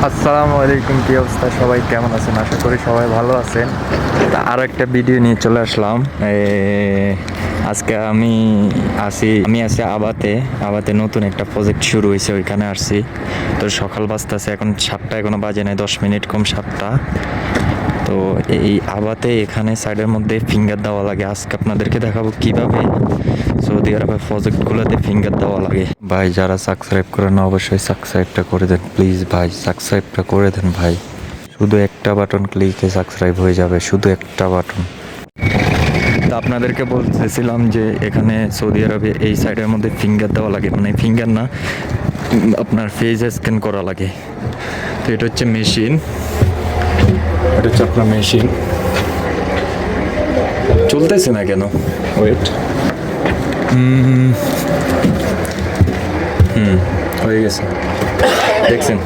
আসসালামু আলাইকুম, কি অবস্থা? সবাই কেমন আছেন? আশা করি সবাই ভালো আছেন। আরও একটা ভিডিও নিয়ে চলে আসলাম। আজকে আমি আছি আবাতে নতুন একটা প্রজেক্ট শুরু হয়েছে, ওইখানে আসছি। তো সকাল বাজতেছে এখন 7টা, এখনো বাজে নাই, 10 মিনিট কম 7টা। তো এই আবাতে এখানে সাইডের মধ্যে ফিঙ্গার দেওয়া লাগে। আজকে আপনাদেরকে দেখাবো কিভাবে সৌদি আরবের প্রজেক্টগুলোতে ফিঙ্গার দেওয়া লাগে। ভাই, যারা সাবস্ক্রাইব করেন না অবশ্যই সাবস্ক্রাইবটা করে দেন প্লিজ ভাই, সাবস্ক্রাইবটা করে দেন ভাই। শুধু একটা বাটন ক্লিকে সাবস্ক্রাইব হয়ে যাবে, শুধু একটা বাটন। তো আপনাদেরকে বলতেছিলাম যে এখানে সৌদি আরবে এই সাইডের মধ্যে ফিঙ্গার দেওয়া লাগে, মানে ফিঙ্গার না, আপনার ফেস স্ক্যান করা লাগে। তো এটা হচ্ছে মেশিন, এটা হচ্ছে আপনার মেশিন। চলতেছে না কেন? ওয়েট। হয়ে গেছে, দেখছেন?